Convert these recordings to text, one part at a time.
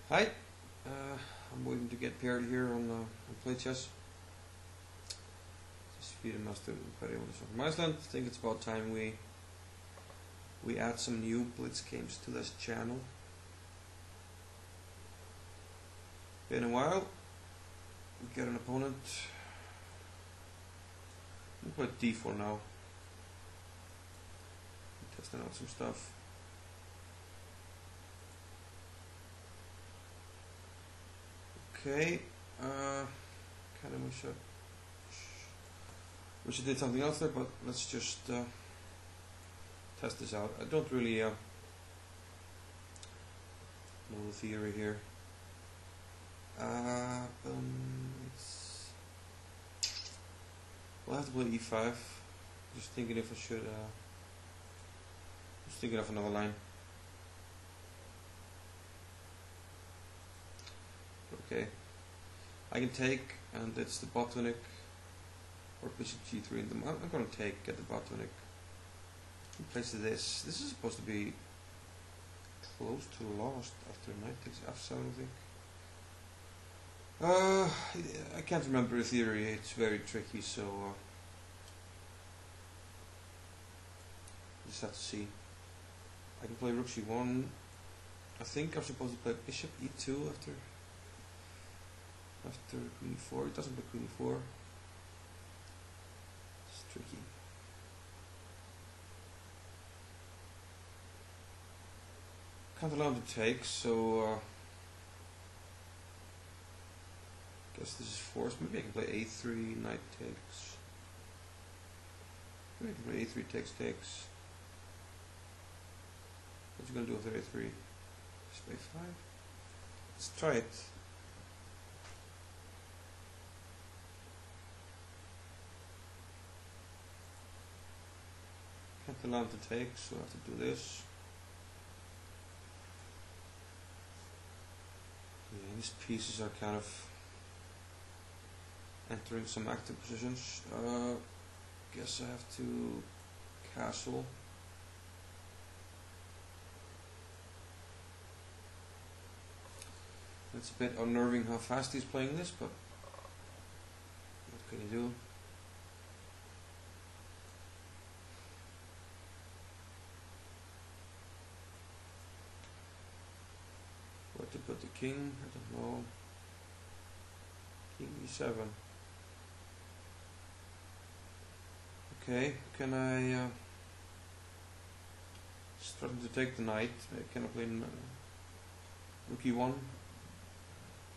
Hi, I'm waiting to get paired here on Playchess. Just feeding Master from Iceland. I think it's about time we add some new Blitz games to this channel. Been a while. We get an opponent. We'll play d4 now. Testing out some stuff. Okay, kind of wish I did something else there, but let's just test this out. I don't really know the theory here. We'll have to play e5. Just thinking if I should. Just thinking of another line. Okay, I can take, and it's the Botvinnik or bishop g3 in them. I'm going to take, get the Botvinnik. Place this. This is supposed to be close to lost after knight takes f7, I think. I can't remember the theory. It's very tricky, so just have to see. I can play rook c1. I think I'm supposed to play bishop e2 after queen e4. It doesn't play queen e4. It's tricky. Can't allow him to take, so guess this is forced. Maybe I can play a3, knight takes. Maybe I can play a3 takes. What's he gonna do after a3? Just a5. Let's try it. Can't allow him to take, so I have to do this. Yeah, these pieces are kind of entering some active positions. Guess I have to castle. It's a bit unnerving how fast he's playing this, but what can you do? Where to put the king? I don't know. King e7. Okay, can I starting to take the knight? Can I play rook e1?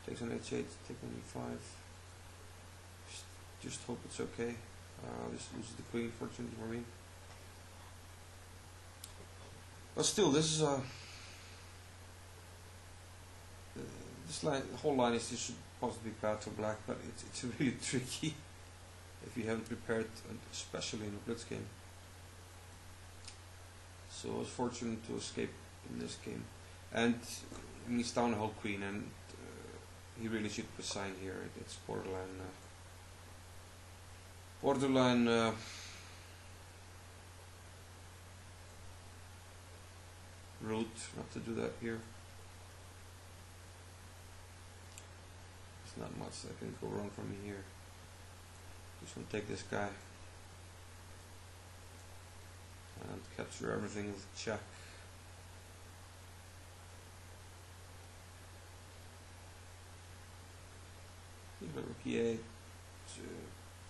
Takes on h8, take on e5. Just hope it's okay. This loses the queen, fortunately for me. But still, this is this line, the whole line is just supposed to be bad for black, but it's really tricky if you haven't prepared, especially in a Blitz game. So I was fortunate to escape in this game, and I mean, he's down a whole queen, and he really should resign here. It's borderline rude not to do that here. There's not much that can go wrong from me here. Just want to take this guy and capture everything with check. Rook e8 to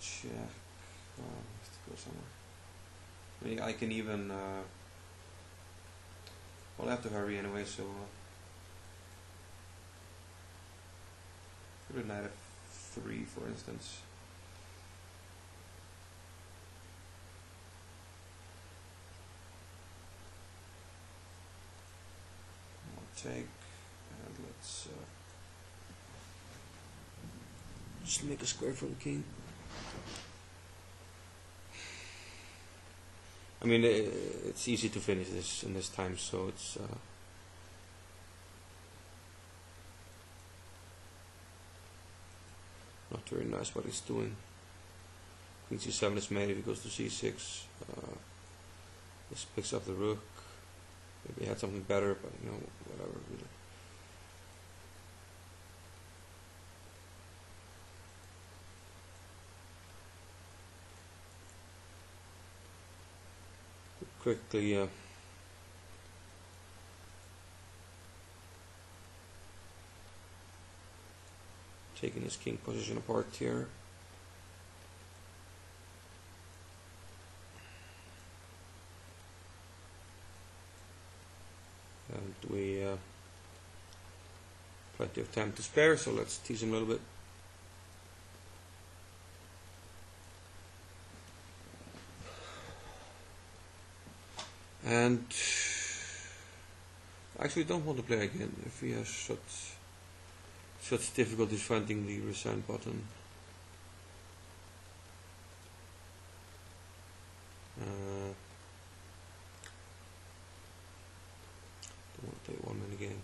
check. Oh, I have to go somewhere. I mean, I can even. Well, I have to hurry anyway, so. Put a knight f3, for instance. I'll take, and let's. Just make a square for the king. I mean, it's easy to finish this in this time, so it's not very nice what he's doing. Queen c7 is made if he goes to c6. This picks up the rook. Maybe he had something better, but you know, whatever. Really. quickly taking his king position apart here. And we plenty of time to spare, so let's tease him a little bit. And I actually don't want to play again if he has such difficulties finding the resign button. Don't want to play one man again.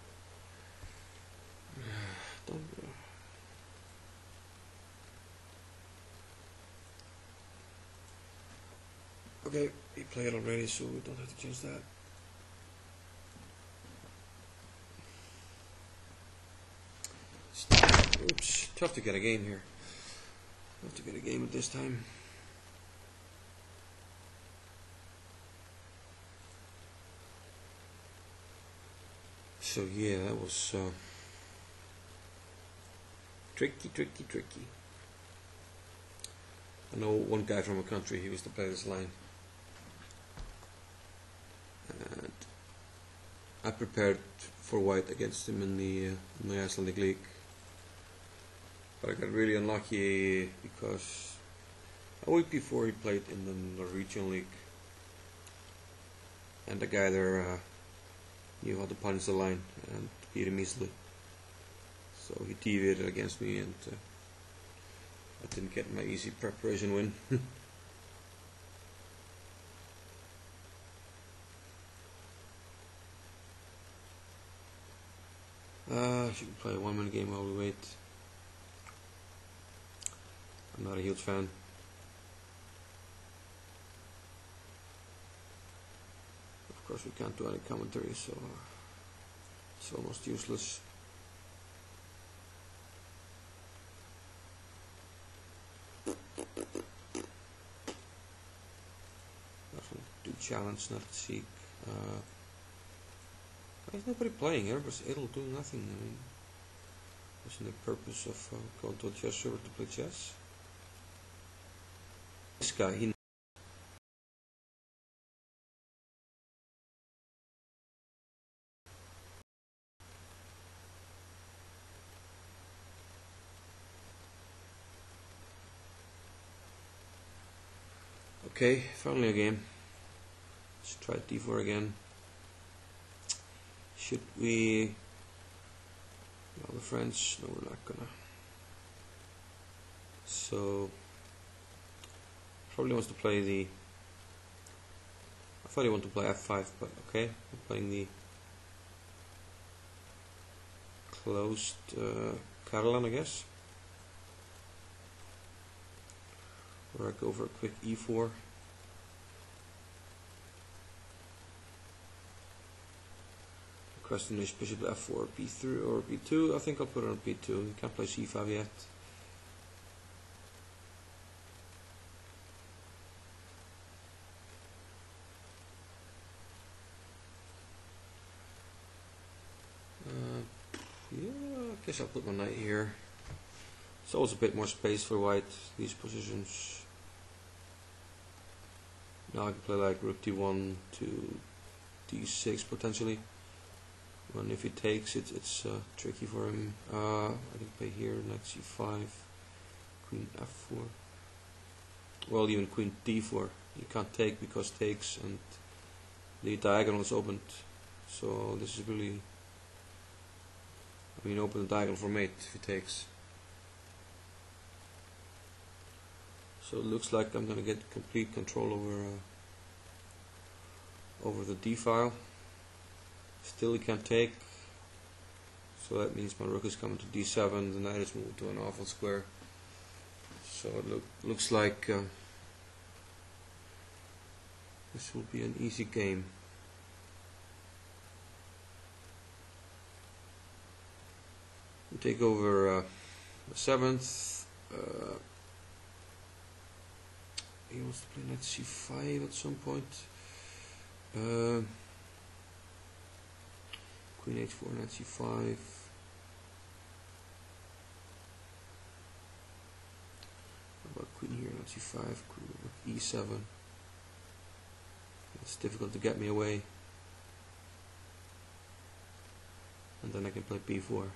Okay, he played already, so we don't have to change that. Oops, tough to get a game here. Tough to get a game at this time. So yeah, that was tricky. I know one guy from a country, he used to play this line. And I prepared for white against him in the Icelandic league. But I got really unlucky because a week before he played in the Norwegian league. And the guy there knew how to punch the line and beat him easily. So he deviated against me, and I didn't get my easy preparation win. She can play a one-man game while we wait. I'm not a huge fan. Of course we can't do any commentary, so it's almost useless. Do challenge, not seek. There's nobody playing here, but it'll do nothing. I mean, isn't the purpose of going to a chess server to play chess? This guy, he okay, finally a game. Let's try d4 again. Should we allow the French? No, we're not gonna. So probably wants to play the. I thought he wanted to play f5, but okay, I'm playing the closed Catalan, I guess. Or I go for a quick e4. The question is bishop f4, b3 or b2. I think I'll put it on b2. You can't play c5 yet. Yeah, I guess I'll put my knight here. It's always a bit more space for white, these positions. Now I can play like rook d1 to d6 potentially. And if he takes it, it's tricky for him. I can play here, knight c5, queen f4. Well, even queen d4. You can't take because takes, and the diagonal is opened. So this is really, I mean, open the diagonal for mate if he takes. So it looks like I'm gonna get complete control over the d file. Still he can't take, so that means my rook is coming to d7. The knight is moved to an awful square. So it looks like this will be an easy game. We take over the 7th. He wants to play knight c5 at some point. Queen h4, knight c5. How about queen here, knight c5, queen e7. It's difficult to get me away. And then I can play b4.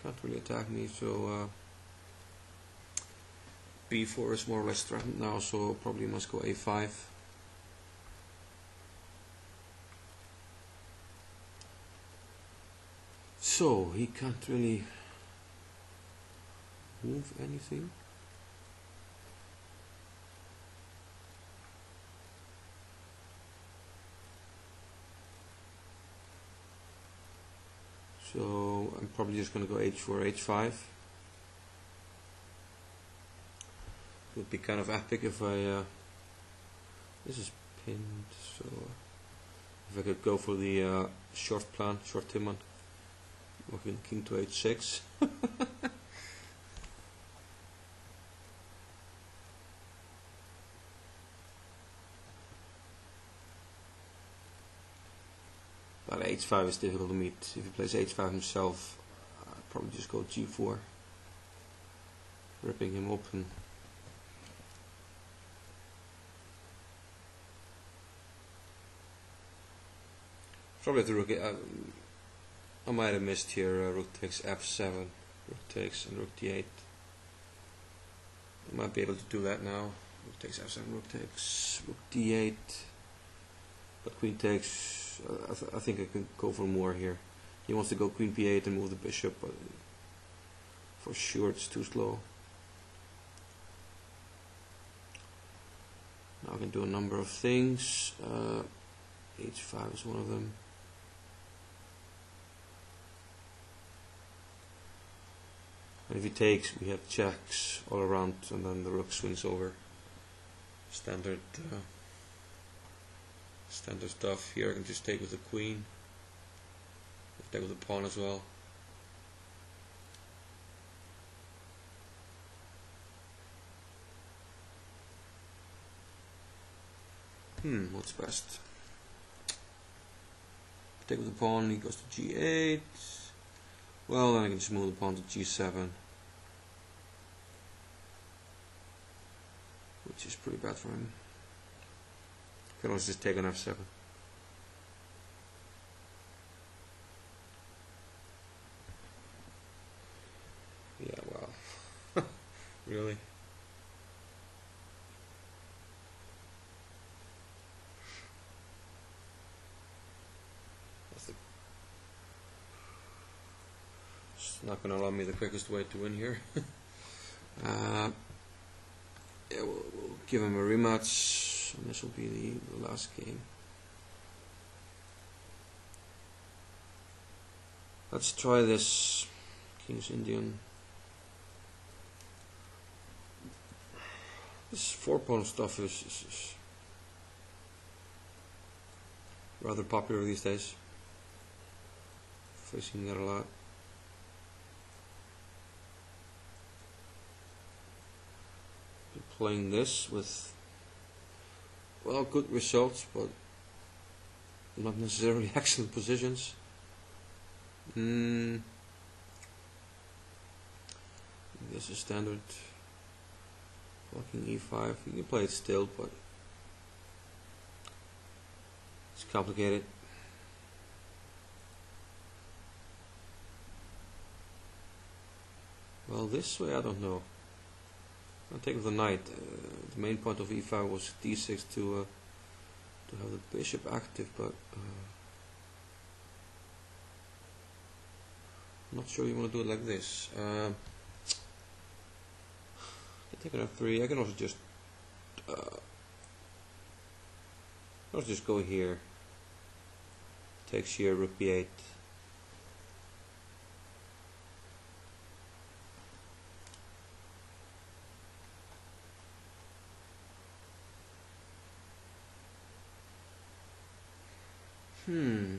Can't really attack me, so b4 is more or less threatened now, so probably must go a5. So he can't really move anything. So I'm probably just going to go h4, h5. It would be kind of epic if I this is pinned, so if I could go for the short plan, Short-Timman, working king to h6. But h5 is difficult to meet. If he plays h5 himself, I'd probably just go g4, ripping him open. Probably the rook. I might have missed here. Rook takes f7, rook takes, and rook d8. I might be able to do that now. Rook takes f7, rook takes, rook d8. But queen takes. I think I can go for more here. He wants to go queen p8 and move the bishop, but for sure it's too slow. Now I can do a number of things. h5 is one of them. And if he takes, we have checks all around, and then the rook swings over. Standard stuff. Here I can just take with the queen. Take with the pawn as well. What's best? Take with the pawn, he goes to g8. Well, then I can just move the pawn to g7. Which is pretty bad for him. I can also just take on f7. Yeah, well, really? It's not going to allow me the quickest way to win here. Yeah, we'll give him a rematch. And this will be the last game. Let's try this King's Indian. This 4-pawn stuff is rather popular these days. Facing that a lot. Been playing this with, well, good results, but not necessarily excellent positions. This is standard. Blocking e5. You can play it still, but it's complicated. Well, this way I don't know. I'll take with the knight. The main point of e5 was d6 to have the bishop active, but I'm not sure you want to do it like this. Take on f3. I can also just go here. Takes here, rook b8.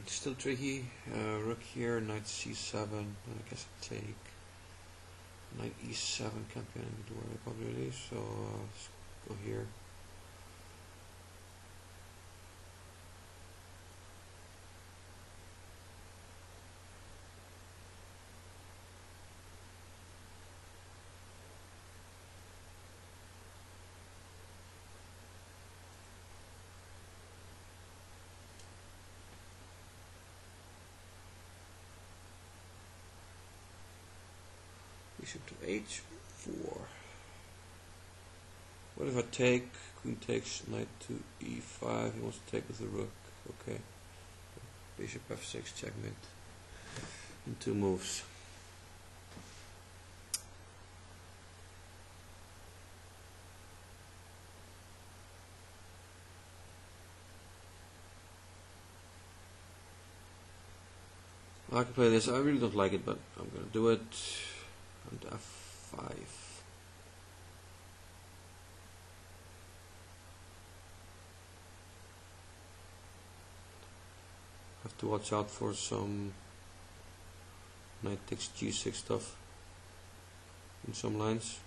Still tricky. Rook here, knight c7. I guess I take. Knight e7 can't be anything to worry about really, so let's go here. Bishop to h4. What if I take? Queen takes, knight to e5. He wants to take with the rook. Okay. Bishop f6, checkmate. In 2 moves. I can play this. I really don't like it, but I'm gonna do it. And f5. Have to watch out for some knight takes g6 stuff in some lines.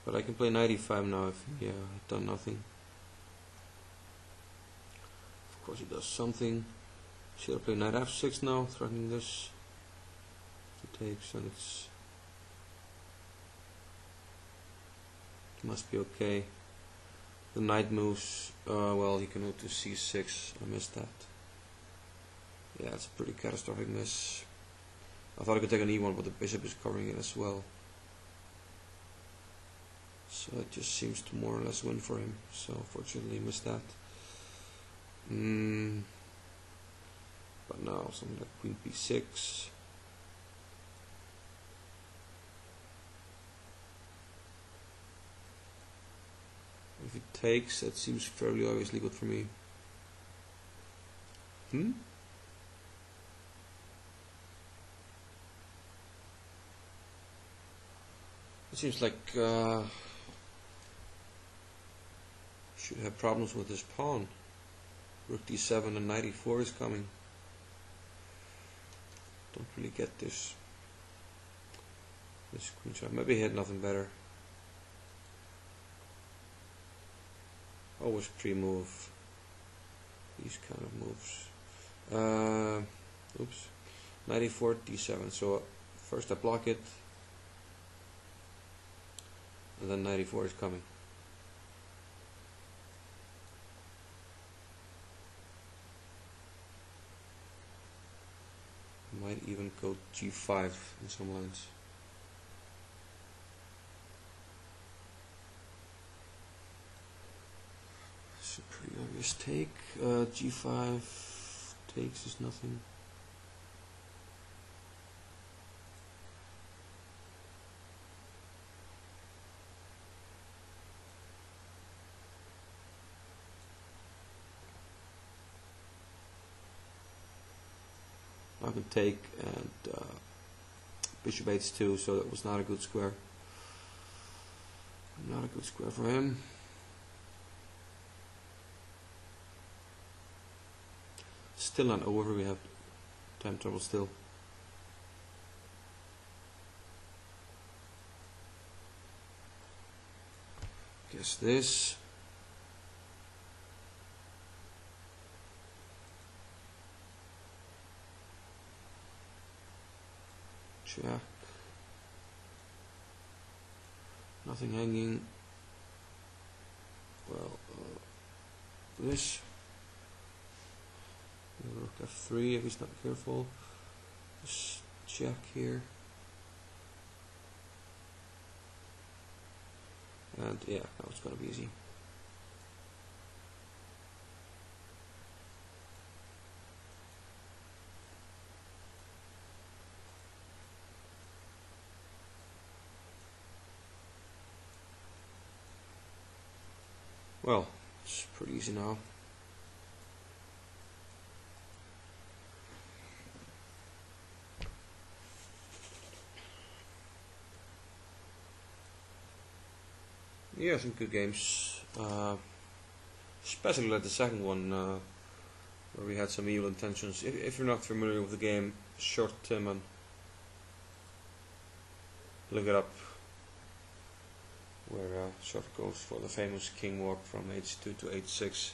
But I can play knight e5 now if he had done nothing. Of course he does something. Should I play knight f6 now, threatening this? He takes and it must be okay. The knight moves, well, he can move to c6, I missed that. Yeah, it's a pretty catastrophic miss. I thought I could take an e1, but the bishop is covering it as well. So it just seems to more or less win for him, so fortunately missed that. But now something like queen b6. If it takes, that seems fairly obviously good for me. It seems like should have problems with his pawn. Rook d7 and knight e4 is coming. Don't really get this queen shot. Maybe he had nothing better. Always pre-move these kind of moves. Oops. Knight e4, d7. So first I block it, and then knight e4 is coming. Might even go g5 in some lines. It's a pretty obvious take. G5 takes is nothing. I could take and bishop h2, so that was not a good square. Not a good square for him. Still not over, we have time trouble still. Guess this. Check. Nothing hanging. Well, this. Rook f3 if he's not careful. Just check here. And yeah, now it's gonna be easy. Well, it's pretty easy now. Yeah, some good games. Especially like the second one, where we had some evil intentions. If you're not familiar with the game, Short-Timman, look it up, where shot goes for the famous king walk from h2 to h6.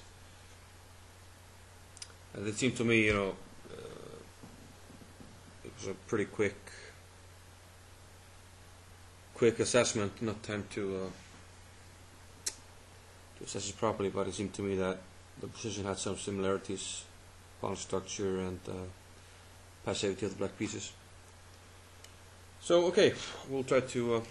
And it seemed to me, it was a pretty quick assessment, not time to assess it properly, but it seemed to me that the position had some similarities, pawn structure and passivity of the black pieces. So okay, we'll try to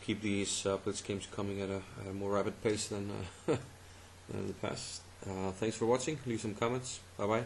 keep these Blitz games coming at a more rapid pace than in the past. Thanks for watching. Leave some comments. Bye bye.